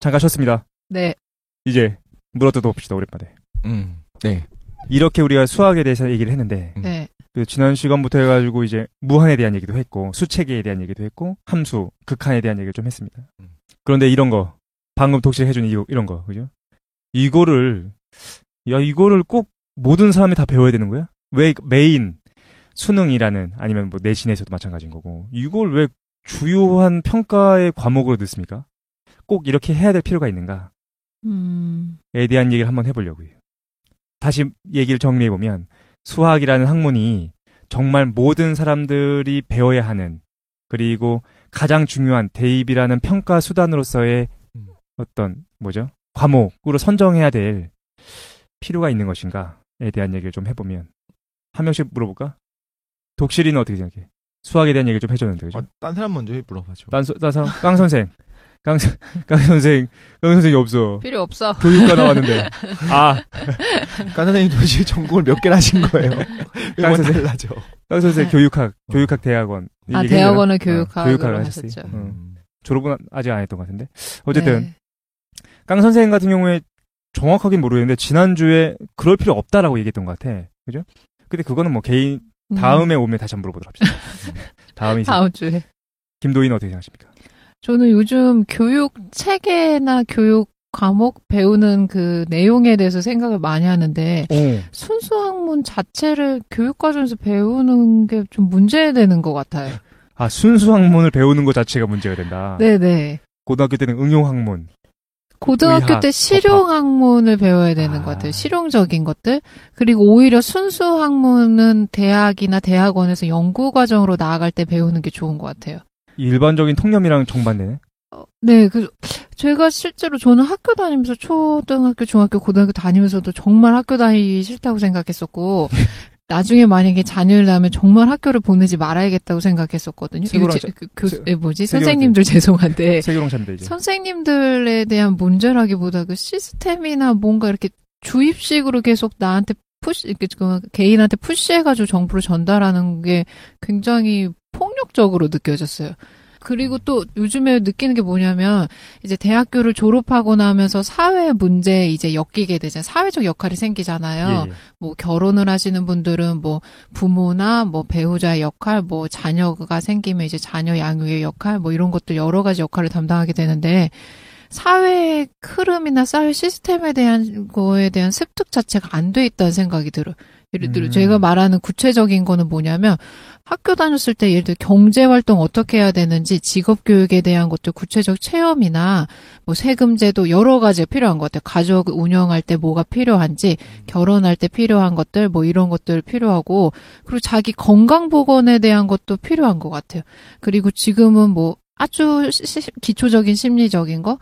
잠깐 쉬었습니다. 네. 이제 물어뜯어 봅시다, 오랜만에. 네. 이렇게 우리가 수학에 대해서 얘기를 했는데, 네. 그 지난 시간부터 해가지고 이제 무한에 대한 얘기도 했고, 수체계에 대한 얘기도 했고, 함수, 극한에 대한 얘기를 좀 했습니다. 그런데 이런 거, 방금 독실 해준 이런 거, 그죠? 이거를 꼭 모든 사람이 다 배워야 되는 거야? 왜 메인, 수능이라는, 아니면 뭐 내신에서도 마찬가지인 거고, 이걸 왜 주요한 평가의 과목으로 넣습니까? 꼭 이렇게 해야 될 필요가 있는가? 에 대한 얘기를 한번 해보려고요. 다시 얘기를 정리해보면 수학이라는 학문이 정말 모든 사람들이 배워야 하는, 그리고 가장 중요한 대입이라는 평가 수단으로서의 어떤 과목으로 선정해야 될 필요가 있는 것인가에 대한 얘기를 좀 해보면, 한 명씩 물어볼까? 독실이는 어떻게 생각해? 수학에 대한 얘기를 좀 해줬는데, 그죠? 딴 사람 먼저 물어봐줘. 딴 사람? 깡 선생. 깡 선생이 없어. 필요 없어. 교육과 나왔는데. 깡 선생님 도대체 전공을 몇 개나 하신 거예요? 깡 선생 달라져. 깡 선생 교육학 대학원. 대학원을 교육학을 하셨죠. 졸업은 아직 안 했던 것 같은데. 어쨌든 네. 깡 선생 같은 경우에 정확하긴 모르겠는데 지난주에 그럴 필요 없다라고 얘기했던 것 같아. 그죠? 근데 그거는 뭐 개인 다음에 오면 다시 한번 물어보도록 합시다. 다음 주에. 김도희는 어떻게 생각하십니까? 저는 요즘 교육 체계나 교육 과목 배우는 그 내용에 대해서 생각을 많이 하는데 순수 학문 자체를 교육과정에서 배우는 게 좀 문제되는 것 같아요. 순수 학문을 배우는 것 자체가 문제가 된다. 네네. 고등학교 때는 응용 학문. 고등학교 의학, 때 실용 학문을 배워야 되는 것 같아요. 실용적인 것들. 그리고 오히려 순수 학문은 대학이나 대학원에서 연구 과정으로 나아갈 때 배우는 게 좋은 것 같아요. 일반적인 통념이랑 정반대네. 네, 제가 실제로 저는 학교 다니면서 초등학교, 중학교, 고등학교 다니면서도 정말 학교 다니기 싫다고 생각했었고, 나중에 만약에 자녀를 낳으면 정말 학교를 보내지 말아야겠다고 생각했었거든요. 선생님들 죄송한데. 세계롱차입니다, 이제. 선생님들에 대한 문제라기보다 그 시스템이나 뭔가 이렇게 주입식으로 계속 나한테 개인한테 푸시해가지고 정보를 전달하는 게 굉장히 폭력적으로 느껴졌어요. 그리고 또 요즘에 느끼는 게 뭐냐면 이제 대학교를 졸업하고 나면서 사회 문제에 이제 엮이게 되잖아요. 사회적 역할이 생기잖아요. 예. 뭐 결혼을 하시는 분들은 뭐 부모나 뭐 배우자의 역할, 뭐 자녀가 생기면 이제 자녀 양육의 역할, 뭐 이런 것들 여러 가지 역할을 담당하게 되는데 사회의 흐름이나 사회 시스템에 대한 거에 대한 습득 자체가 안 돼 있다는 생각이 들어요. 예를 들어 제가 말하는 구체적인 거는 뭐냐면 학교 다녔을 때 예를 들어 경제활동 어떻게 해야 되는지 직업교육에 대한 것도 구체적 체험이나 뭐 세금제도 여러 가지가 필요한 것 같아요. 가족 운영할 때 뭐가 필요한지 결혼할 때 필요한 것들 뭐 이런 것들 필요하고 그리고 자기 건강보건에 대한 것도 필요한 것 같아요. 그리고 지금은 뭐 아주 기초적인 심리적인 거,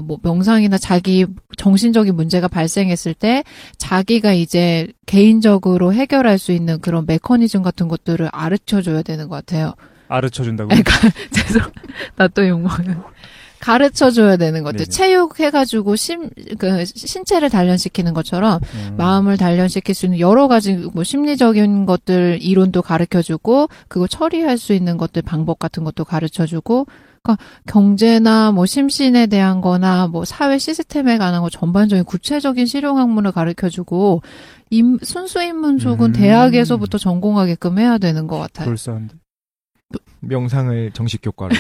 뭐 명상이나 자기 정신적인 문제가 발생했을 때 자기가 이제 개인적으로 해결할 수 있는 그런 메커니즘 같은 것들을 가르쳐줘야 되는 것 같아요. 가르쳐준다고? 나 또 욕먹는. 가르쳐줘야 되는 것들. 네네. 체육해가지고 신체를 단련시키는 것처럼 마음을 단련시킬 수 있는 여러 가지 뭐 심리적인 것들 이론도 가르쳐주고 그거 처리할 수 있는 것들 방법 같은 것도 가르쳐주고 그러니까 경제나 뭐 심신에 대한 거나 뭐 사회 시스템에 관한 거 전반적인 구체적인 실용 학문을 가르쳐주고 순수 인문 쪽은 대학에서부터 전공하게끔 해야 되는 것 같아요. 그럴싸한데. 명상을 정식 교과로.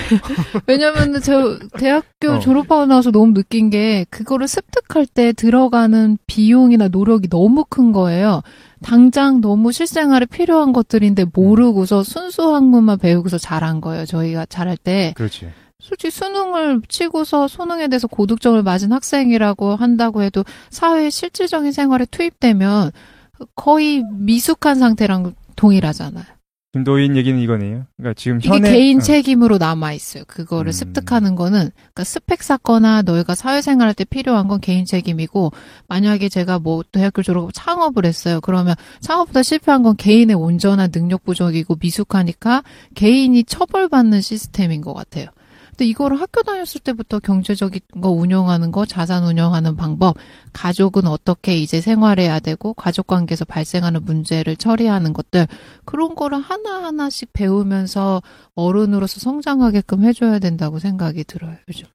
왜냐면 저 대학교 졸업하고 나서 너무 느낀 게 그거를 습득할 때 들어가는 비용이나 노력이 너무 큰 거예요. 당장 너무 실생활에 필요한 것들인데 모르고서 순수 학문만 배우고서 잘한 거예요. 저희가 잘할 때. 그렇지. 솔직히 수능을 치고서 수능에 대해서 고득점을 맞은 학생이라고 한다고 해도 사회의 실질적인 생활에 투입되면 거의 미숙한 상태랑 동일하잖아요. 김도인 얘기는 이거네요. 그러니까 지금 이게 개인 책임으로 남아 있어요. 그거를 습득하는 거는 그러니까 스펙 쌓거나 너희가 사회생활할 때 필요한 건 개인 책임이고 만약에 제가 뭐 대학교 졸업하고 창업을 했어요. 그러면 창업보다 실패한 건 개인의 온전한 능력 부족이고 미숙하니까 개인이 처벌받는 시스템인 것 같아요. 근데 이거를 학교 다녔을 때부터 경제적인 거 운영하는 거, 자산 운영하는 방법, 가족은 어떻게 이제 생활해야 되고, 가족 관계에서 발생하는 문제를 처리하는 것들, 그런 거를 하나하나씩 배우면서 어른으로서 성장하게끔 해줘야 된다고 생각이 들어요, 요즘.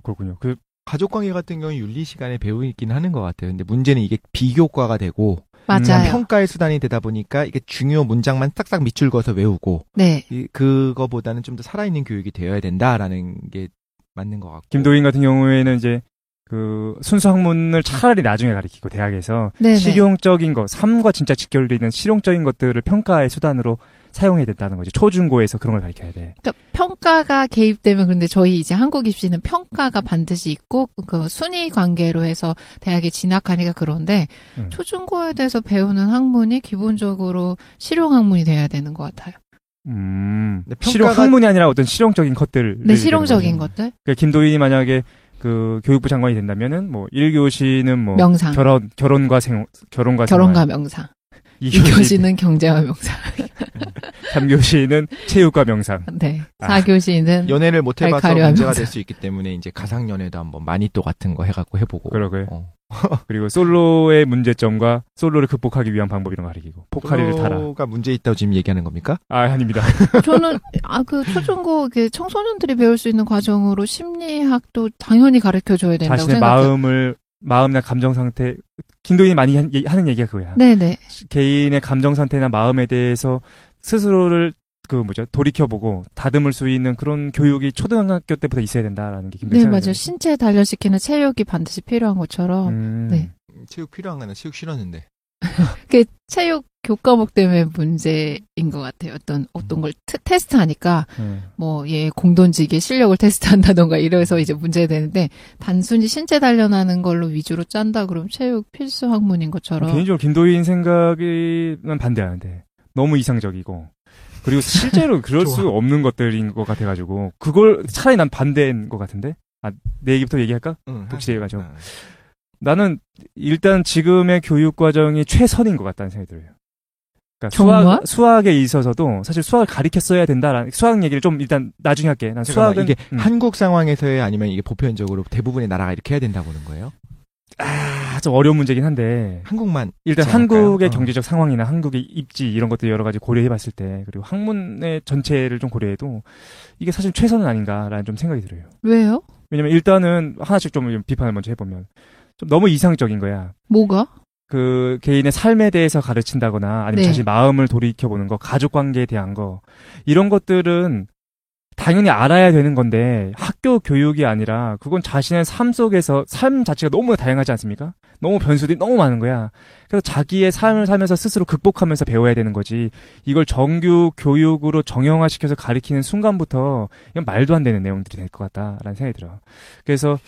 그렇군요. 가족관계 같은 경우는 윤리 시간에 배우긴 하는 것 같아요. 근데 문제는 이게 비교과가 되고 맞아요. 평가의 수단이 되다 보니까 이게 중요 문장만 싹싹 밑줄 그어서 외우고 네. 그거보다는 좀 더 살아있는 교육이 되어야 된다라는 게 맞는 것 같고. 김도인 같은 경우에는 이제 그 순수 학문을 차라리 나중에 가르치고 대학에서 네네. 실용적인 거, 삶과 진짜 직결되어 있는 실용적인 것들을 평가의 수단으로 사용해야 된다는 거지. 초중고에서 그런 걸 가르쳐야 돼. 그러니까 평가가 개입되면 근데 저희 이제 한국 입시는 평가가 반드시 있고 그 순위 관계로 해서 대학에 진학하니까 그런데 초중고에 대해서 배우는 학문이 기본적으로 실용 학문이 돼야 되는 것 같아요. 실용 학문이 아니라 어떤 실용적인 것들. 네, 실용적인 것들. 그러니까 김도인이 만약에 그 교육부 장관이 된다면은 뭐 1교시는 뭐 명상. 결혼과 명상. 2교시는 경제와 명상. 3교시는 체육과 명상. 네. 4교시는 연애를 못 해봐서 문제가 명상. 될 수 있기 때문에 이제 가상연애도 한번 마니또 같은 거 해갖고 해보고. 그러게. 그리고 솔로의 문제점과 솔로를 극복하기 위한 방법 이런 거 가르치고 포카리를 타라. 솔로가 문제 있다고 지금 얘기하는 겁니까? 아닙니다. 저는 그 초중고 청소년들이 배울 수 있는 과정으로 심리학도 당연히 가르쳐 줘야 된다고 자신의 생각해요. 마음이나 감정 상태, 김도인이 많이 하는 얘기가 그거야. 네네. 개인의 감정 상태나 마음에 대해서 스스로를 돌이켜보고 다듬을 수 있는 그런 교육이 초등학교 때부터 있어야 된다라는 게 김도인. 네, 맞아요. 신체 단련시키는 체육이 반드시 필요한 것처럼. 네. 체육 필요한 거는 체육 싫었는데. 그 체육 교과목 때문에 문제인 것 같아요. 어떤 걸 테스트하니까 공돈지기 실력을 테스트한다던가 이래서 이제 문제되는데 단순히 신체 단련하는 걸로 위주로 짠다 그러면 체육 필수 학문인 것처럼. 개인적으로 김도인 생각은 반대하는데 너무 이상적이고 그리고 실제로 그럴 수 없는 것들인 것 같아가지고 그걸 차라리 난 반대인 것 같은데. 내 얘기부터 얘기할까? 독실해가지고. 나는 일단 지금의 교육 과정이 최선인 것 같다는 생각이 들어요. 그러니까 수학에 있어서도 사실 수학을 가르쳤어야 된다라는 수학 얘기를 좀 일단 나중에 할게. 난 수학은 이게 한국 상황에서의 아니면 이게 보편적으로 대부분의 나라가 이렇게 해야 된다고 보는 거예요? 좀 어려운 문제긴 한데 한국만 일단 한국의 경제적 상황이나 한국의 입지 이런 것들 여러 가지 고려해봤을 때 그리고 학문의 전체를 좀 고려해도 이게 사실 최선은 아닌가라는 좀 생각이 들어요. 왜요? 왜냐면 일단은 하나씩 좀 비판을 먼저 해보면 좀 너무 이상적인 거야. 뭐가? 그 개인의 삶에 대해서 가르친다거나 아니면 자신 마음을 돌이켜보는 거, 가족 관계에 대한 거 이런 것들은 당연히 알아야 되는 건데 학교 교육이 아니라 그건 자신의 삶 속에서 삶 자체가 너무 다양하지 않습니까? 너무 변수들이 너무 많은 거야. 그래서 자기의 삶을 살면서 스스로 극복하면서 배워야 되는 거지. 이걸 정규 교육으로 정형화시켜서 가르치는 순간부터 이건 말도 안 되는 내용들이 될 것 같다라는 생각이 들어. 그래서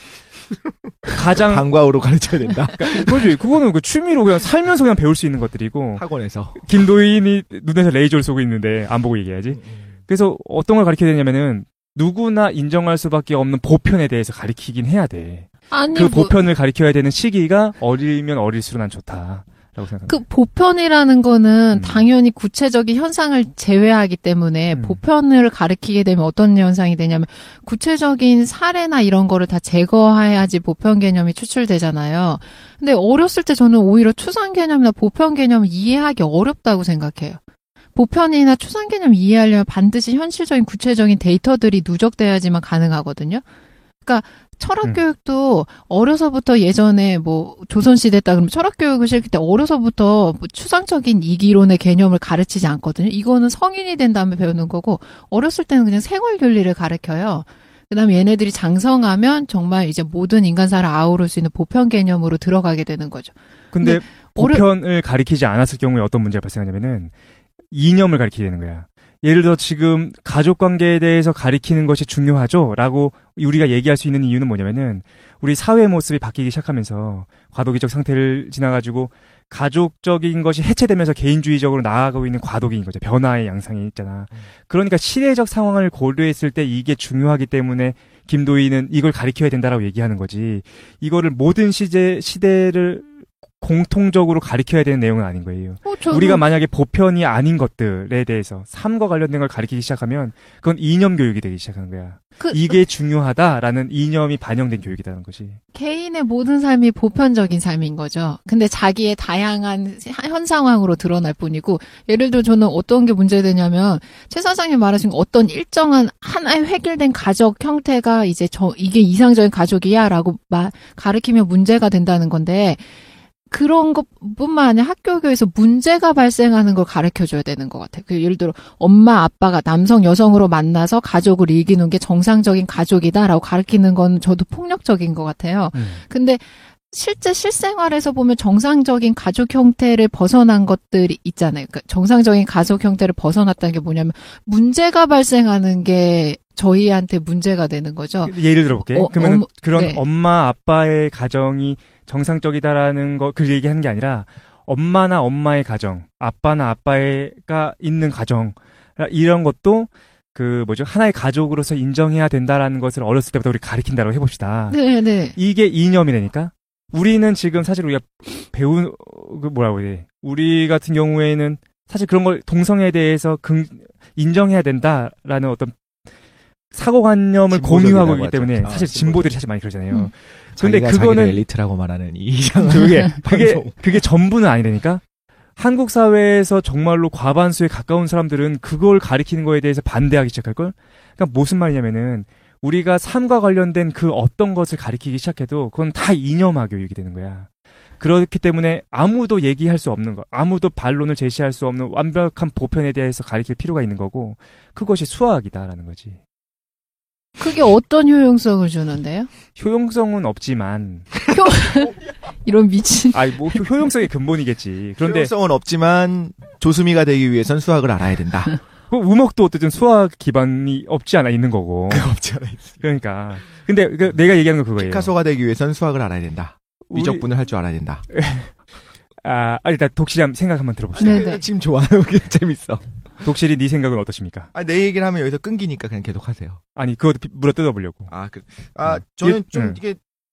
가장 방과후로 가르쳐야 된다. 그렇지. 그거는 그 취미로 그냥 살면서 그냥 배울 수 있는 것들이고. 학원에서. 김도인이 눈에서 레이저를 쏘고 있는데 안 보고 얘기해야지. 그래서 어떤 걸 가르쳐야 되냐면은 누구나 인정할 수밖에 없는 보편에 대해서 가르치긴 해야 돼. 아니, 그 보편을 가르쳐야 되는 시기가 어리면 어릴수록 난 좋다라고 생각합니다. 그 보편이라는 거는 당연히 구체적인 현상을 제외하기 때문에 보편을 가르치게 되면 어떤 현상이 되냐면 구체적인 사례나 이런 거를 다 제거해야지 보편 개념이 추출되잖아요. 근데 어렸을 때 저는 오히려 추상 개념이나 보편 개념을 이해하기 어렵다고 생각해요. 보편이나 추상 개념 이해하려면 반드시 현실적인 구체적인 데이터들이 누적돼야지만 가능하거든요. 그러니까 철학 교육도 어려서부터 예전에 조선시대 때 그러면 철학 교육을 시작할 때 어려서부터 추상적인 이기론의 개념을 가르치지 않거든요. 이거는 성인이 된 다음에 배우는 거고 어렸을 때는 그냥 생활 윤리를 가르쳐요. 그다음에 얘네들이 장성하면 정말 이제 모든 인간사를 아우를 수 있는 보편 개념으로 들어가게 되는 거죠. 근데 보편을 가르치지 않았을 경우에 어떤 문제가 발생하냐면은 이념을 가르치게 되는 거야. 예를 들어 지금 가족 관계에 대해서 가르치는 것이 중요하죠? 라고 우리가 얘기할 수 있는 이유는 뭐냐면은 우리 사회 모습이 바뀌기 시작하면서 과도기적 상태를 지나가지고 가족적인 것이 해체되면서 개인주의적으로 나아가고 있는 과도기인 거죠. 변화의 양상이 있잖아. 그러니까 시대적 상황을 고려했을 때 이게 중요하기 때문에 김도인은 이걸 가르쳐야 된다라고 얘기하는 거지. 이거를 모든 시대를 공통적으로 가르쳐야 되는 내용은 아닌 거예요. 우리가 만약에 보편이 아닌 것들에 대해서 삶과 관련된 걸 가르치기 시작하면 그건 이념 교육이 되기 시작하는 거야. 이게 중요하다라는 이념이 반영된 교육이라는 거지. 개인의 모든 삶이 보편적인 삶인 거죠. 근데 자기의 다양한 현 상황으로 드러날 뿐이고, 예를 들어 저는 어떤 게 문제되냐면 최 선생님 말하신 어떤 일정한 하나의 획일된 가족 형태가 이제 이게 이상적인 가족이야라고 가르치면 문제가 된다는 건데, 그런 것뿐만 아니라 학교에서 문제가 발생하는 걸 가르쳐줘야 되는 것 같아요. 예를 들어 엄마 아빠가 남성 여성으로 만나서 가족을 이기는 게 정상적인 가족이다라고 가르치는 건 저도 폭력적인 것 같아요. 근데 실제 실생활에서 보면 정상적인 가족 형태를 벗어난 것들이 있잖아요. 그러니까 정상적인 가족 형태를 벗어났다는 게 뭐냐면 문제가 발생하는 게 저희한테 문제가 되는 거죠. 예를 들어볼게. 그러면 그런 네. 엄마 아빠의 가정이 정상적이다라는 거 그 얘기하는 게 아니라 엄마나 엄마의 가정, 아빠나 아빠가 있는 가정 이런 것도 하나의 가족으로서 인정해야 된다라는 것을 어렸을 때부터 우리 가르친다고 해봅시다. 네. 이게 이념이라니까. 우리는 지금 사실 우리가 우리 같은 경우에는 사실 그런 걸 동성애에 대해서 인정해야 된다라는 어떤 사고관념을 공유하고 있기 때문에 사실 진보들이 사실 많이 그러잖아요. 근데 그거는 엘리트라고 말하는 이 이상한 그게 전부는 아니라니까. 한국 사회에서 정말로 과반수에 가까운 사람들은 그걸 가리키는 거에 대해서 반대하기 시작할걸? 그러니까 무슨 말이냐면은 우리가 삶과 관련된 그 어떤 것을 가리키기 시작해도 그건 다 이념화 교육이 되는 거야. 그렇기 때문에 아무도 얘기할 수 없는 거, 아무도 반론을 제시할 수 없는 완벽한 보편에 대해서 가리킬 필요가 있는 거고, 그것이 수학이다라는 거지. 그게 어떤 효용성을 주는데요? 효용성은 없지만. 이런 미친. 효용성이 근본이겠지. 그런데. 효용성은 없지만 조수미가 되기 위해선 수학을 알아야 된다. 음악도 어쨌든 수학 기반이 없지 않아 있는 거고. 없지 않아 있어. 그러니까. 근데 내가 얘기하는 건 그거예요. 피카소가 되기 위해선 수학을 알아야 된다. 미적분을 할 줄 알아야 된다. 일단 독실이 생각 한번 들어봅시다. 네네. 지금 좋아요. 재밌어. 독실이 네 생각은 어떠십니까? 내 얘기를 하면 여기서 끊기니까 그냥 계속 하세요. 아니, 그거 물어 뜯어보려고. 저는 좀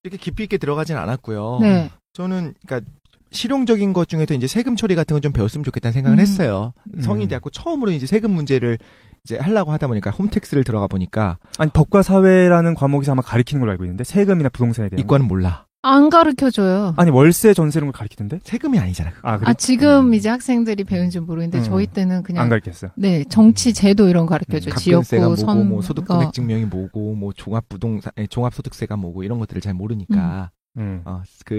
이렇게 깊이 있게 들어가진 않았고요. 네. 저는, 그러니까, 실용적인 것 중에서 이제 세금 처리 같은 건 좀 배웠으면 좋겠다는 생각을 했어요. 성인이 돼갖고 처음으로 이제 세금 문제를 이제 하려고 하다 보니까 홈택스를 들어가 보니까. 아니, 법과 사회라는 과목에서 아마 가르치는 걸로 알고 있는데, 세금이나 부동산에 대한. 이과는 몰라. 안 가르쳐줘요. 아니, 월세, 전세 이런 걸 가르치던데? 세금이 아니잖아. 그래? 지금 이제 학생들이 배운지 모르겠는데, 저희 때는 그냥. 안 가르쳤어. 네, 정치 제도 이런 거 가르쳐줘요. 지역세가 뭐고, 뭐 소득금액 증명이 뭐고, 뭐 종합소득세가 뭐고, 이런 것들을 잘 모르니까.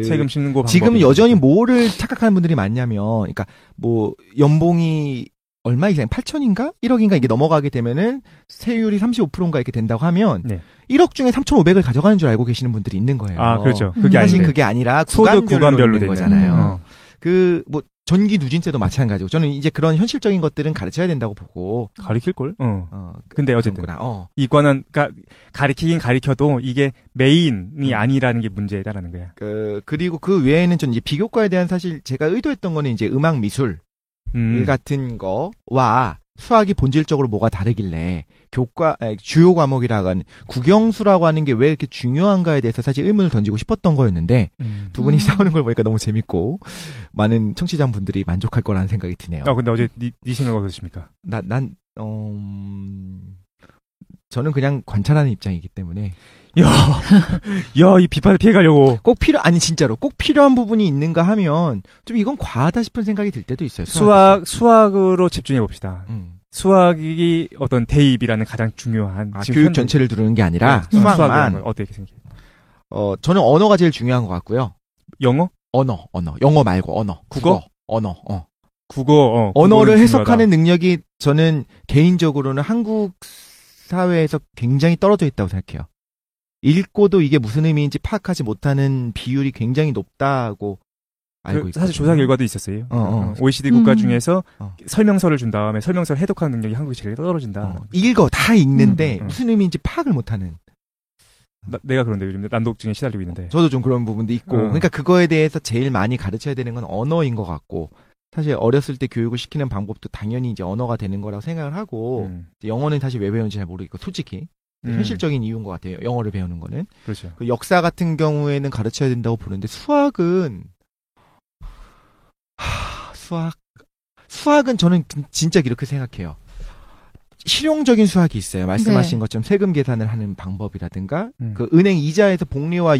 세금 씹는 거 지금 여전히 뭐를 착각하는 분들이 많냐면, 그러니까 뭐 연봉이 얼마 이상 8천인가 1억인가 이게 넘어가게 되면은 세율이 35%인가 이렇게 된다고 하면 1억 중에 3,500을 가져가는 줄 알고 계시는 분들이 있는 거예요. 그렇죠. 그게 사실 그게 아니라 소득 구간별로 되는 거잖아요. 뭐 전기 누진세도 마찬가지고 저는 이제 그런 현실적인 것들은 가르쳐야 된다고 보고 가르칠 걸. 근데 어쨌든 이과는 가르치긴 가르쳐도 이게 메인이 아니라는 게 문제다라는 거야. 그리고 그 외에는 전 이제 비교과에 대한 사실 제가 의도했던 거는 이제 음악 미술 같은 거와 수학이 본질적으로 뭐가 다르길래 주요 과목이라고 하는 국영수라고 하는 게 왜 이렇게 중요한가에 대해서 사실 의문을 던지고 싶었던 거였는데 두 분이 싸우는 걸 보니까 너무 재밌고 많은 청취자분들이 만족할 거라는 생각이 드네요. 근데 어제 네 생각 어떠십니까? 저는 그냥 관찰하는 입장이기 때문에 이 비판을 피해가려고 진짜로 꼭 필요한 부분이 있는가 하면 좀 이건 과하다 싶은 생각이 들 때도 있어요. 수학으로 집중해 봅시다. 수학이 어떤 대입이라는 가장 중요한 교육 전체를 두르는 게 아니라 수학만 어떻게 생각해요? 저는 언어가 제일 중요한 것 같고요. 영어? 영어 말고 언어. 국어? 언어를 해석하는 능력이 저는 개인적으로는 한국 사회에서 굉장히 떨어져 있다고 생각해요. 읽고도 이게 무슨 의미인지 파악하지 못하는 비율이 굉장히 높다고 알고 있거든요. 사실 조사 결과도 있었어요. OECD 국가 중에서 설명서를 준 다음에 설명서를 해독하는 능력이 한국이 제일 떨어진다. 다 읽는데 무슨 의미인지 파악을 못하는. 내가 그런데 요즘 난독증에 시달리고 있는데. 저도 좀 그런 부분도 있고. 그러니까 그거에 대해서 제일 많이 가르쳐야 되는 건 언어인 것 같고. 사실 어렸을 때 교육을 시키는 방법도 당연히 이제 언어가 되는 거라고 생각을 하고 영어는 사실 왜 배우는지 잘 모르겠고 솔직히 현실적인 이유인 것 같아요. 영어를 배우는 거는. 그렇죠. 역사 같은 경우에는 가르쳐야 된다고 보는데 수학은 수학은 저는 진짜 이렇게 생각해요. 실용적인 수학이 있어요. 말씀하신 네. 것처럼 세금 계산을 하는 방법이라든가, 그 은행 이자에서 복리와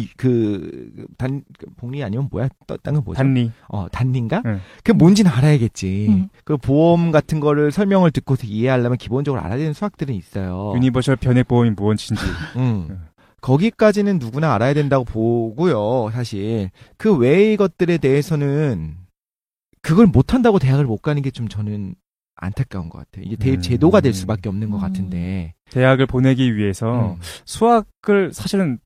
복리 아니면 뭐야? 딴 건 뭐죠? 단리. 단리인가? 그게 뭔지는 알아야겠지. 그 보험 같은 거를 설명을 듣고서 이해하려면 기본적으로 알아야 되는 수학들은 있어요. 유니버셜 변액보험이 무엇인지. 거기까지는 누구나 알아야 된다고 보고요, 사실. 그 외의 것들에 대해서는 그걸 못한다고 대학을 못 가는 게 좀 저는 안타까운 것 같아요. 이게 제도가 될 수밖에 없는 것 같은데. 대학을 보내기 위해서 수학을 사실은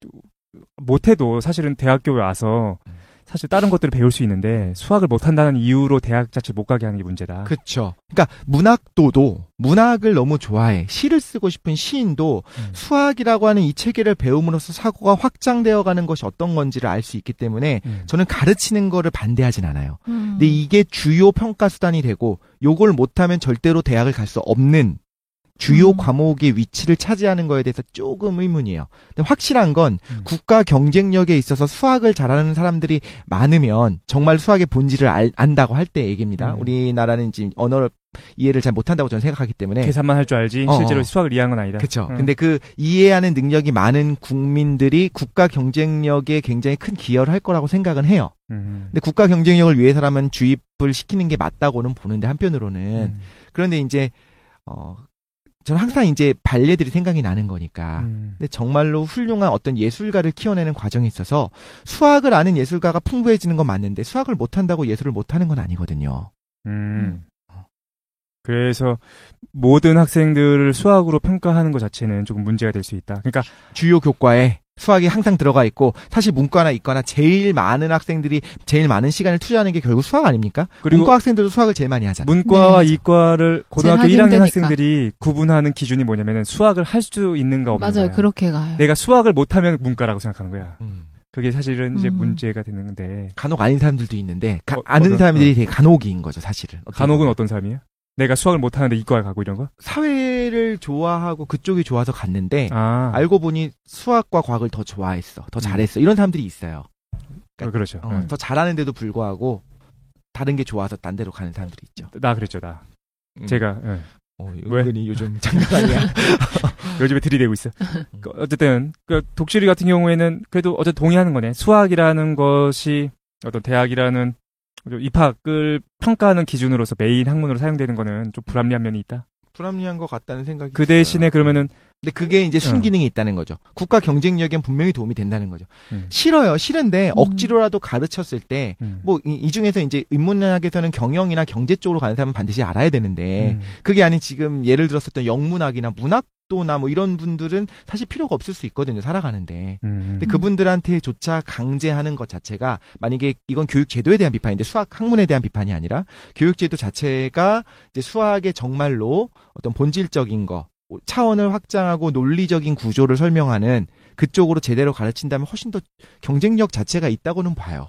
못해도 사실은 대학교에 와서 사실 다른 것들을 배울 수 있는데 수학을 못한다는 이유로 대학 자체를 못 가게 하는 게 문제다. 그렇죠. 그러니까 문학도도 문학을 너무 좋아해. 시를 쓰고 싶은 시인도 수학이라고 하는 이 체계를 배움으로써 사고가 확장되어 가는 것이 어떤 건지를 알 수 있기 때문에 저는 가르치는 거를 반대하진 않아요. 근데 이게 주요 평가 수단이 되고 요걸 못하면 절대로 대학을 갈 수 없는 주요 과목의 위치를 차지하는 거에 대해서 조금 의문이에요. 근데 확실한 건 국가 경쟁력에 있어서 수학을 잘하는 사람들이 많으면 정말 수학의 본질을 안다고 할 때 얘기입니다. 우리나라는 지금 언어를 이해를 잘 못한다고 저는 생각하기 때문에 계산만 할 줄 알지 실제로 수학을 이해한 건 아니다. 그렇죠. 근데 그 이해하는 능력이 많은 국민들이 국가 경쟁력에 굉장히 큰 기여를 할 거라고 생각은 해요. 근데 국가 경쟁력을 위해서라면 주입을 시키는 게 맞다고는 보는데 한편으로는 그런데 이제 저는 항상 이제 발레들이 생각이 나는 거니까. 근데 정말로 훌륭한 어떤 예술가를 키워내는 과정에 있어서 수학을 아는 예술가가 풍부해지는 건 맞는데 수학을 못한다고 예술을 못하는 건 아니거든요. 그래서 모든 학생들을 수학으로 평가하는 것 자체는 조금 문제가 될 수 있다. 그러니까 주요 교과에 수학이 항상 들어가 있고 사실 문과나 이과나 제일 많은 학생들이 제일 많은 시간을 투자하는 게 결국 수학 아닙니까? 그리고 문과 학생들도 수학을 제일 많이 하잖아요. 문과와 이과를 고등학교 1학년 학생들이 구분하는 기준이 뭐냐면은 수학을 할 수 있는가 없는가. 맞아요. 그렇게 가요. 내가 수학을 못하면 문과라고 생각하는 거야. 그게 사실은 이제 문제가 되는 건데. 간혹 아닌 사람들도 있는데 아는 사람들이 되게 간혹인 거죠, 사실은. 간혹은 어떤 사람이에요? 내가 수학을 못하는데 이과에 가고 이런 거? 사회를 좋아하고 그쪽이 좋아서 갔는데 알고 보니 수학과 과학을 더 좋아했어. 더 잘했어. 이런 사람들이 있어요. 그러니까, 그렇죠. 더 잘하는데도 불구하고 다른 게 좋아서 딴 데로 가는 사람들이 있죠. 나 그랬죠. 나. 제가. 은근히 요즘 장난 아니야. 요즘에 들이대고 있어. 어쨌든 독실이 같은 경우에는 그래도 어쨌든 동의하는 거네. 수학이라는 것이 어떤 대학이라는 입학을 평가하는 기준으로서 메인 학문으로 사용되는 거는 좀 불합리한 면이 있다. 불합리한 것 같다는 생각이 그 대신에 있어요. 그러면은 근데 그게 이제 순기능이 있다는 거죠. 국가 경쟁력엔 분명히 도움이 된다는 거죠. 싫어요. 싫은데 억지로라도 가르쳤을 때 뭐 이 중에서 이제 인문학에서는 경영이나 경제 쪽으로 가는 사람은 반드시 알아야 되는데 그게 아닌 지금 예를 들었었던 영문학이나 문학도나 뭐 이런 분들은 사실 필요가 없을 수 있거든요. 살아가는데. 근데 그분들한테조차 강제하는 것 자체가 만약에 이건 교육 제도에 대한 비판인데 수학 학문에 대한 비판이 아니라 교육 제도 자체가 이제 수학의 정말로 어떤 본질적인 거 차원을 확장하고 논리적인 구조를 설명하는 그쪽으로 제대로 가르친다면 훨씬 더 경쟁력 자체가 있다고는 봐요.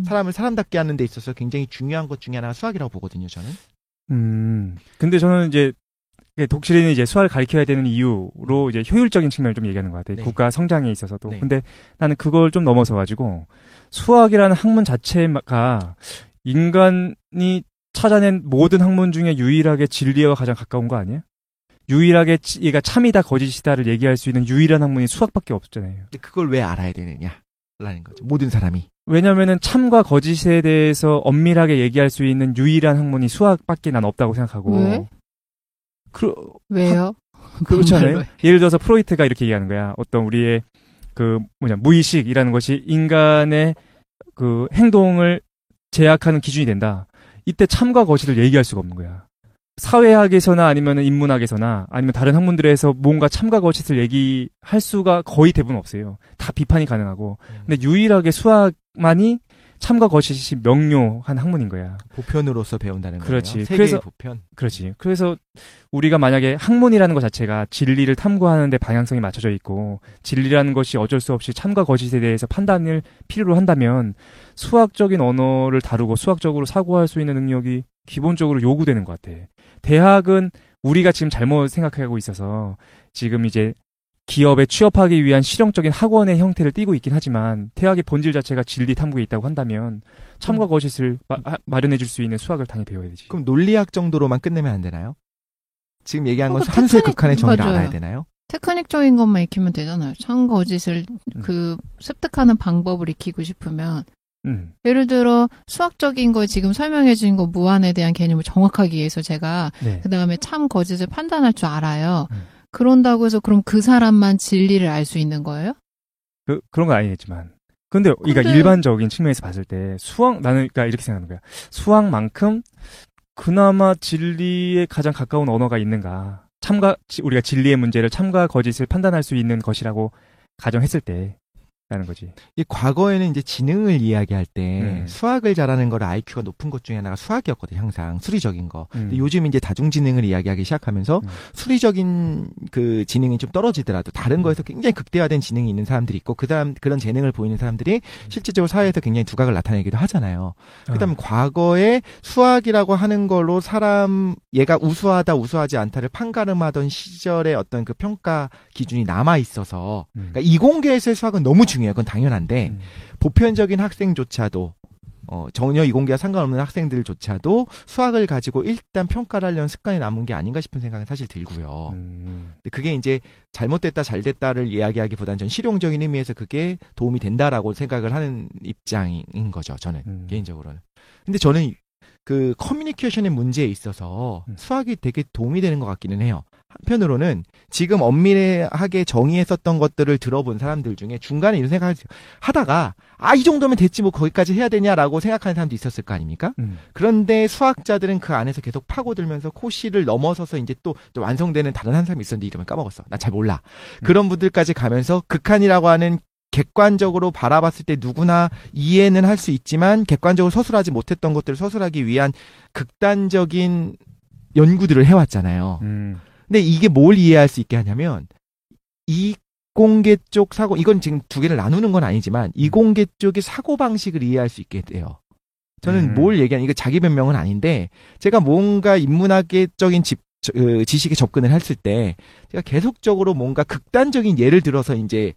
사람을 사람답게 하는 데 있어서 굉장히 중요한 것 중에 하나가 수학이라고 보거든요, 저는. 근데 저는 이제 독실이는 이제 수학을 가르쳐야 되는 이유로 이제 효율적인 측면을 좀 얘기하는 것 같아요. 네. 국가 성장에 있어서도. 네. 근데 나는 그걸 좀 넘어서 가지고 수학이라는 학문 자체가 인간이 찾아낸 모든 학문 중에 유일하게 진리와 가장 가까운 거 아니에요? 유일하게 얘가 참이다 거짓이다를 얘기할 수 있는 유일한 학문이 수학밖에 없잖아요. 근데 그걸 왜 알아야 되느냐라는 거죠. 모든 사람이. 왜냐면은 참과 거짓에 대해서 엄밀하게 얘기할 수 있는 유일한 학문이 수학밖에 난 없다고 생각하고. 왜? 왜요? 그렇잖아요. 예를 들어서 프로이트가 이렇게 얘기하는 거야. 어떤 우리의 무의식이라는 것이 인간의 그 행동을 제약하는 기준이 된다. 이때 참과 거짓을 얘기할 수가 없는 거야. 사회학에서나 아니면 인문학에서나 아니면 다른 학문들에서 뭔가 참과 거짓을 얘기할 수가 거의 대부분 없어요. 다 비판이 가능하고. 근데 유일하게 수학만이 참과 거짓이 명료한 학문인 거야. 보편으로서 배운다는 거예요. 그렇지. 세계의 그래서 보편. 그렇지. 그래서 우리가 만약에 학문이라는 것 자체가 진리를 탐구하는 데 방향성이 맞춰져 있고 진리라는 것이 어쩔 수 없이 참과 거짓에 대해서 판단을 필요로 한다면 수학적인 언어를 다루고 수학적으로 사고할 수 있는 능력이 기본적으로 요구되는 것 같아. 대학은 우리가 지금 잘못 생각하고 있어서 지금 이제 기업에 취업하기 위한 실용적인 학원의 형태를 띠고 있긴 하지만 대학의 본질 자체가 진리 탐구에 있다고 한다면 참과 거짓을 마련해 줄 수 있는 수학을 당연히 배워야 되지. 그럼 논리학 정도로만 끝내면 안 되나요? 지금 얘기한 건 한수의 극한의 정의를 맞아요. 알아야 되나요? 테크닉적인 것만 익히면 되잖아요. 참 거짓을 습득하는 방법을 익히고 싶으면 예를 들어 수학적인 거 지금 설명해 주신 거 무한에 대한 개념을 정확하게 이해해서 제가 네. 그다음에 참 거짓을 판단할 줄 알아요. 그런다고 해서 그럼 그 사람만 진리를 알 수 있는 거예요? 그런 건 아니겠지만. 근데 그러니까 일반적인 측면에서 봤을 때 나는 그러니까 이렇게 생각하는 거야. 수학만큼 그나마 진리에 가장 가까운 언어가 있는가? 우리가 진리의 문제를 참과 거짓을 판단할 수 있는 것이라고 가정했을 때라는 거지. 이 과거에는 이제 지능을 이야기할 때 수학을 잘하는 거를 IQ가 높은 것 중에 하나가 수학이었거든요. 항상 수리적인 거. 근데 요즘 이제 다중지능을 이야기하기 시작하면서 수리적인 그 지능이 좀 떨어지더라도 다른 거에서 굉장히 극대화된 지능이 있는 사람들이 있고 그런 재능을 보이는 사람들이 실질적으로 사회에서 굉장히 두각을 나타내기도 하잖아요. 그다음에 과거에 수학이라고 하는 걸로 얘가 우수하다 우수하지 않다를 판가름하던 시절의 어떤 그 평가 기준이 남아 있어서 그러니까 이공계에서의 수학은 너무 중요해요. 그건 당연한데 보편적인 학생조차도 전혀 이공계와 상관없는 학생들조차도 수학을 가지고 일단 평가를 하려는 습관이 남은 게 아닌가 싶은 생각은 사실 들고요. 근데 그게 이제 잘못됐다 잘됐다를 이야기하기보다는 전 실용적인 의미에서 그게 도움이 된다라고 생각을 하는 입장인 거죠. 저는 개인적으로는. 근데 저는 그 커뮤니케이션의 문제에 있어서 수학이 되게 도움이 되는 것 같기는 해요. 한편으로는 지금 엄밀하게 정의했었던 것들을 들어본 사람들 중에 중간에 이런 생각을 하다가 이 정도면 됐지 뭐 거기까지 해야 되냐라고 생각하는 사람도 있었을 거 아닙니까? 그런데 수학자들은 그 안에서 계속 파고들면서 코시를 넘어서서 이제 또 완성되는 다른 한 사람이 있었는데 이름을 까먹었어. 나 잘 몰라. 그런 분들까지 가면서 극한이라고 하는 객관적으로 바라봤을 때 누구나 이해는 할 수 있지만 객관적으로 서술하지 못했던 것들을 서술하기 위한 극단적인 연구들을 해왔잖아요. 근데 이게 뭘 이해할 수 있게 하냐면 이공계 쪽 이건 지금 두 개를 나누는 건 아니지만 이공계 쪽의 사고방식을 이해할 수 있게 돼요. 저는 뭘 이거 자기 변명은 아닌데 제가 뭔가 인문학적인 지식에 접근을 했을 때 제가 계속적으로 뭔가 극단적인 예를 들어서 이제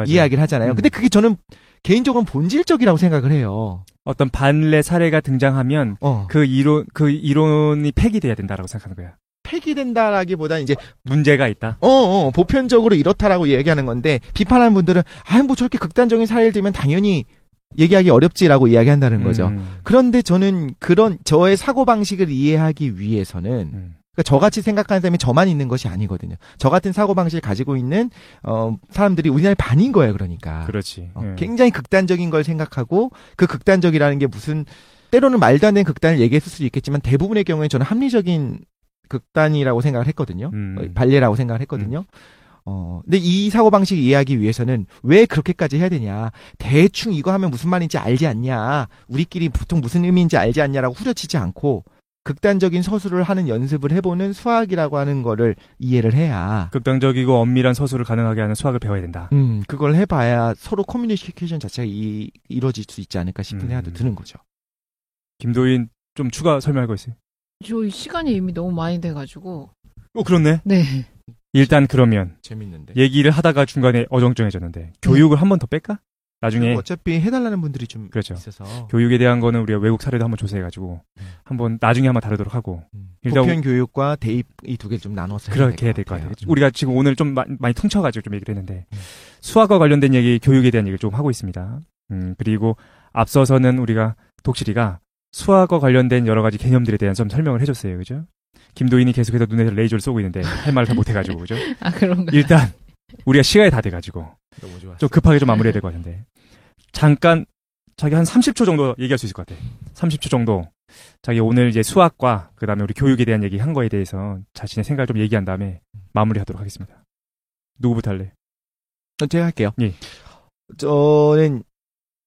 이야기를 하잖아요. 근데 그게 저는 개인적으로는 본질적이라고 생각을 해요. 어떤 반례 사례가 등장하면 그 이론이 폐기돼야 된다라고 생각하는 거야. 폐기된다라기보다 이제 문제가 있다. 보편적으로 이렇다라고 얘기하는 건데 비판하는 분들은 뭐 저렇게 극단적인 사례를 들면 당연히 얘기하기 어렵지라고 이야기한다는 거죠. 그런데 저는 저의 사고방식을 이해하기 위해서는 그러니까 저같이 생각하는 사람이 저만 있는 것이 아니거든요. 저 같은 사고방식을 가지고 있는 사람들이 우리나라의 반인 거예요. 그러니까. 그렇지. 굉장히 극단적인 걸 생각하고 그 극단적이라는 게 무슨 때로는 말도 안 되는 극단을 얘기했을 수도 있겠지만 대부분의 경우에 저는 합리적인 극단이라고 생각을 했거든요. 반례라고 생각을 했거든요. 근데 이 사고방식 이해하기 위해서는 왜 그렇게까지 해야 되냐. 대충 이거 하면 무슨 말인지 알지 않냐. 우리끼리 보통 무슨 의미인지 알지 않냐라고 후려치지 않고 극단적인 서술을 하는 연습을 해보는 수학이라고 하는 거를 이해를 해야 극단적이고 엄밀한 서술을 가능하게 하는 수학을 배워야 된다. 그걸 해봐야 서로 커뮤니케이션 자체가 이루어질 수 있지 않을까 싶은 생각도 드는 거죠. 김도인 좀 추가 설명할 거 있어요? 저희 시간이 이미 너무 많이 돼가지고. 그렇네. 네. 일단 그러면 재밌는데 얘기를 하다가 중간에 어정쩡해졌는데 교육을 한 번 더 뺄까? 나중에 어차피 해달라는 분들이 좀 그렇죠. 있어서 교육에 대한 거는 우리가 외국 사례도 한번 조사해가지고 한번 나중에 한번 다루도록 하고 일단 보편 교육과 대입 이 두 개 좀 나눠서 그렇게 해야 될 것 같아요. 우리가 지금 오늘 좀 많이 퉁쳐가지고 좀 얘기를 했는데 수학과 관련된 얘기, 교육에 대한 얘기를 좀 하고 있습니다. 그리고 앞서서는 우리가 독실이가 수학과 관련된 여러 가지 개념들에 대한 좀 설명을 해줬어요, 그죠? 김도인이 계속해서 눈에 레이저를 쏘고 있는데 할 말을 다 못해가지고 그죠? 그런가? 일단 우리가 시간이 다 돼가지고 좀 급하게 좀 마무리해야 될 것 같은데 잠깐 자기 한 30초 정도 얘기할 수 있을 것 같아. 30초 정도 자기 오늘 이제 수학과 그 다음에 우리 교육에 대한 얘기 한 거에 대해서 자신의 생각을 좀 얘기한 다음에 마무리하도록 하겠습니다. 누구부터 할래? 제가 할게요. 예. 저는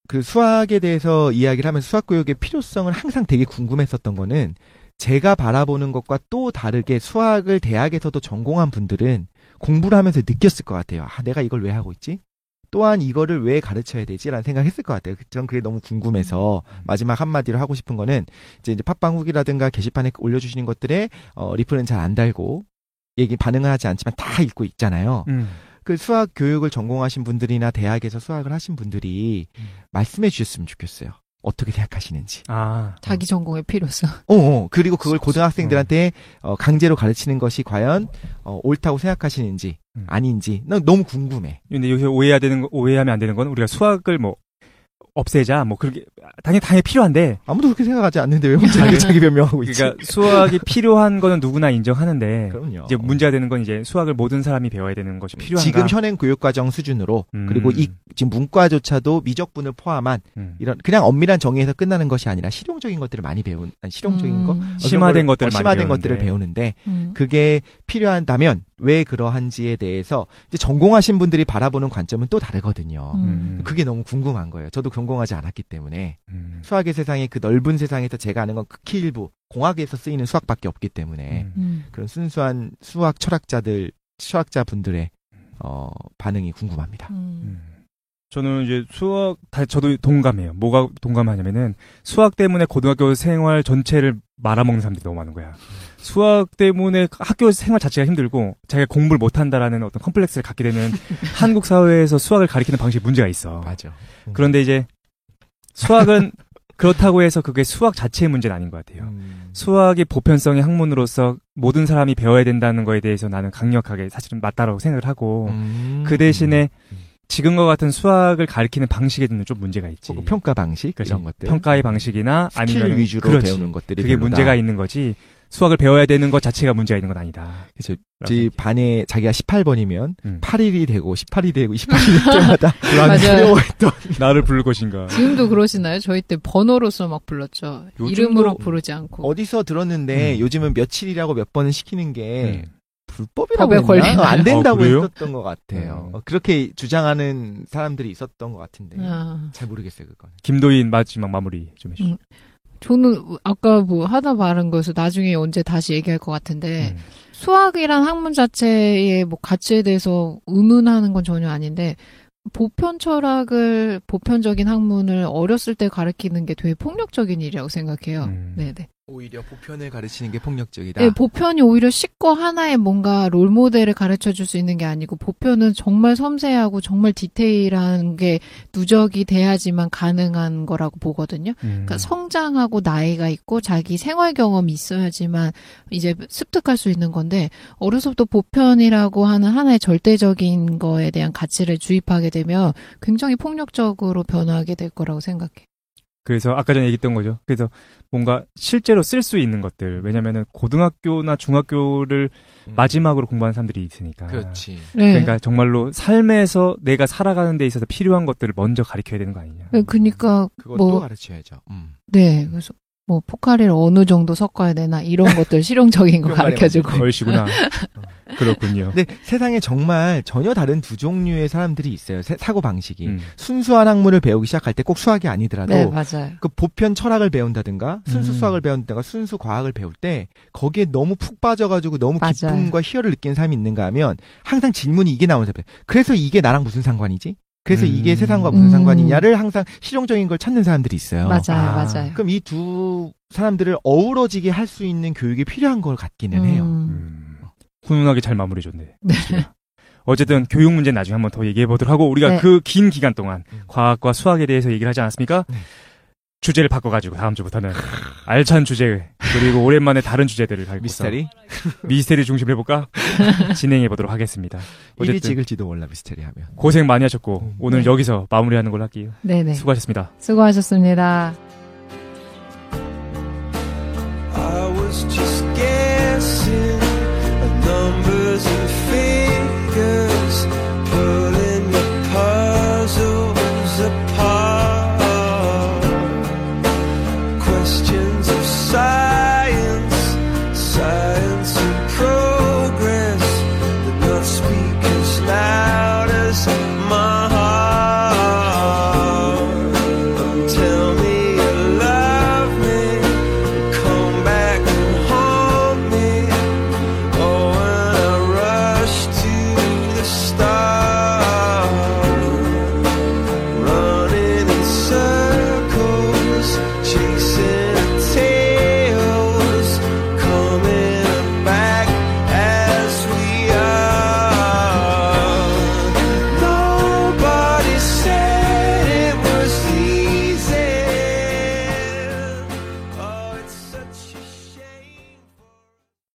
그 수학에 대해서 이야기를 하면서 수학 교육의 필요성을 항상 되게 궁금했었던 거는 제가 바라보는 것과 또 다르게 수학을 대학에서도 전공한 분들은 공부를 하면서 느꼈을 것 같아요. 내가 이걸 왜 하고 있지? 또한 이거를 왜 가르쳐야 되지라는 생각했을 것 같아요. 전 그게 너무 궁금해서 마지막 한마디로 하고 싶은 거는 이제 팟빵 후기라든가 게시판에 올려주시는 것들에 리플은 잘 안 달고 반응을 하지 않지만 다 읽고 있잖아요. 그 수학 교육을 전공하신 분들이나 대학에서 수학을 하신 분들이 말씀해 주셨으면 좋겠어요. 어떻게 생각하시는지. 자기 전공의 필요성. 그리고 그걸 고등학생들한테 강제로 가르치는 것이 과연 옳다고 생각하시는지 아닌지 난 너무 궁금해. 근데 여기서 오해하면 안 되는 건 우리가 수학을 뭐 없애자 뭐 그렇게 당연히 필요한데 아무도 그렇게 생각하지 않는데 왜 혼자 자기 변명하고 있지? 그러니까 수학이 필요한 거는 누구나 인정하는데 그럼요. 이제 문제가 되는 건 이제 수학을 모든 사람이 배워야 되는 것이 필요한가? 지금 현행 교육과정 수준으로 그리고 지금 문과조차도 미적분을 포함한 이런 그냥 엄밀한 정의에서 끝나는 것이 아니라 실용적인 것들을 많이 배운 실용적인 거 심화된 것들을 심화된 것들을 배우는데 그게 필요한다면 왜 그러한지에 대해서 이제 전공하신 분들이 바라보는 관점은 또 다르거든요. 그게 너무 궁금한 거예요. 저도 전공하지 않았기 때문에 수학의 세상에 그 넓은 세상에서 제가 아는 건 극히 일부 공학에서 쓰이는 수학밖에 없기 때문에 그런 순수한 수학 철학자분들의 반응이 궁금합니다. 저는 이제 저도 동감해요. 뭐가 동감하냐면은 수학 때문에 고등학교 생활 전체를 말아먹는 사람들이 너무 많은 거야. 수학 때문에 학교 생활 자체가 힘들고 자기가 공부를 못한다라는 어떤 컴플렉스를 갖게 되는 한국 사회에서 수학을 가리키는 방식에 문제가 있어. 맞아. 그런데 이제 수학은 그렇다고 해서 그게 수학 자체의 문제는 아닌 것 같아요. 수학이 보편성의 학문으로서 모든 사람이 배워야 된다는 거에 대해서 나는 강력하게 사실은 맞다라고 생각을 하고 그 대신에 지금과 같은 수학을 가리키는 방식에는 좀 문제가 있지. 평가 방식 그렇죠. 이런 것들. 평가의 방식이나 아니면 위주로 그렇지. 배우는 것들이 그게 별로다. 문제가 있는 거지. 수학을 배워야 되는 것 자체가 문제가 있는 건 아니다. 그렇죠. 제 반에 자기가 18번이면 8일이 되고 18이 되고 28일 될 때마다 두려워했던. 나를 부를 것인가. 지금도 그러시나요? 저희 때 번호로서 막 불렀죠. 이름으로 부르지 않고. 어디서 들었는데 요즘은 며칠이라고 몇 번을 시키는 게 불법이라고 법에 걸리나요? 안 된다고 그래요? 했었던 것 같아요. 그렇게 주장하는 사람들이 있었던 것 같은데 잘 모르겠어요 그건. 김도인 마지막 마무리 좀 해주시죠. 저는 아까 뭐 하다 말한 거에서 나중에 언제 다시 얘기할 것 같은데 수학이란 학문 자체의 뭐 가치에 대해서 의문하는 건 전혀 아닌데 보편적인 학문을 어렸을 때 가르치는 게 되게 폭력적인 일이라고 생각해요. 네네. 오히려 보편을 가르치는 게 폭력적이다. 네, 보편이 오히려 쉽고 하나의 뭔가 롤모델을 가르쳐 줄 수 있는 게 아니고 보편은 정말 섬세하고 정말 디테일한 게 누적이 돼야지만 가능한 거라고 보거든요. 그러니까 성장하고 나이가 있고 자기 생활 경험이 있어야지만 이제 습득할 수 있는 건데 어려서부터 보편이라고 하는 하나의 절대적인 거에 대한 가치를 주입하게 되면 굉장히 폭력적으로 변화하게 될 거라고 생각해요. 그래서 아까 전에 얘기했던 거죠. 그래서 뭔가 실제로 쓸 수 있는 것들. 왜냐면은 고등학교나 중학교를 마지막으로 공부하는 사람들이 있으니까. 그렇지. 네. 그러니까 정말로 삶에서 내가 살아가는 데 있어서 필요한 것들을 먼저 가르쳐야 되는 거 아니냐. 그러니까 그것도 가르쳐야죠. 네. 그래서 뭐 포카리를 어느 정도 섞어야 되나 이런 것들 실용적인 거 가르쳐주고. 얼씨구나. 그렇군요. 근데 세상에 정말 전혀 다른 두 종류의 사람들이 있어요. 사고 방식이. 순수한 학문을 배우기 시작할 때 꼭 수학이 아니더라도 네, 맞아요. 그 보편 철학을 배운다든가 순수 수학을 배운다든가 순수 과학을 배울 때 거기에 너무 푹 빠져가지고 너무 맞아요. 기쁨과 희열을 느끼는 사람이 있는가 하면 항상 질문이 이게 나오는 사람. 그래서 이게 나랑 무슨 상관이지? 그래서 이게 세상과 무슨 상관이냐를 항상 실용적인 걸 찾는 사람들이 있어요. 맞아요. 그럼 이 두 사람들을 어우러지게 할 수 있는 교육이 필요한 걸 같기는 해요. 훈훈하게 잘 마무리해줬네. 네. 어쨌든 교육 문제는 나중에 한번 더 얘기해 보도록 하고 우리가 네. 그 긴 기간 동안 과학과 수학에 대해서 얘기를 하지 않았습니까? 주제를 바꿔가지고 다음 주부터는 알찬 주제 그리고 오랜만에 다른 주제들을 갖고 미스테리 중심으로 해볼까? 진행해 보도록 하겠습니다. 입이 어쨌든 찍을지도 몰라 미스테리 하면. 고생 많이 하셨고 오늘 여기서 마무리하는 걸로 할게요. 네네. 수고하셨습니다. 수고하셨습니다.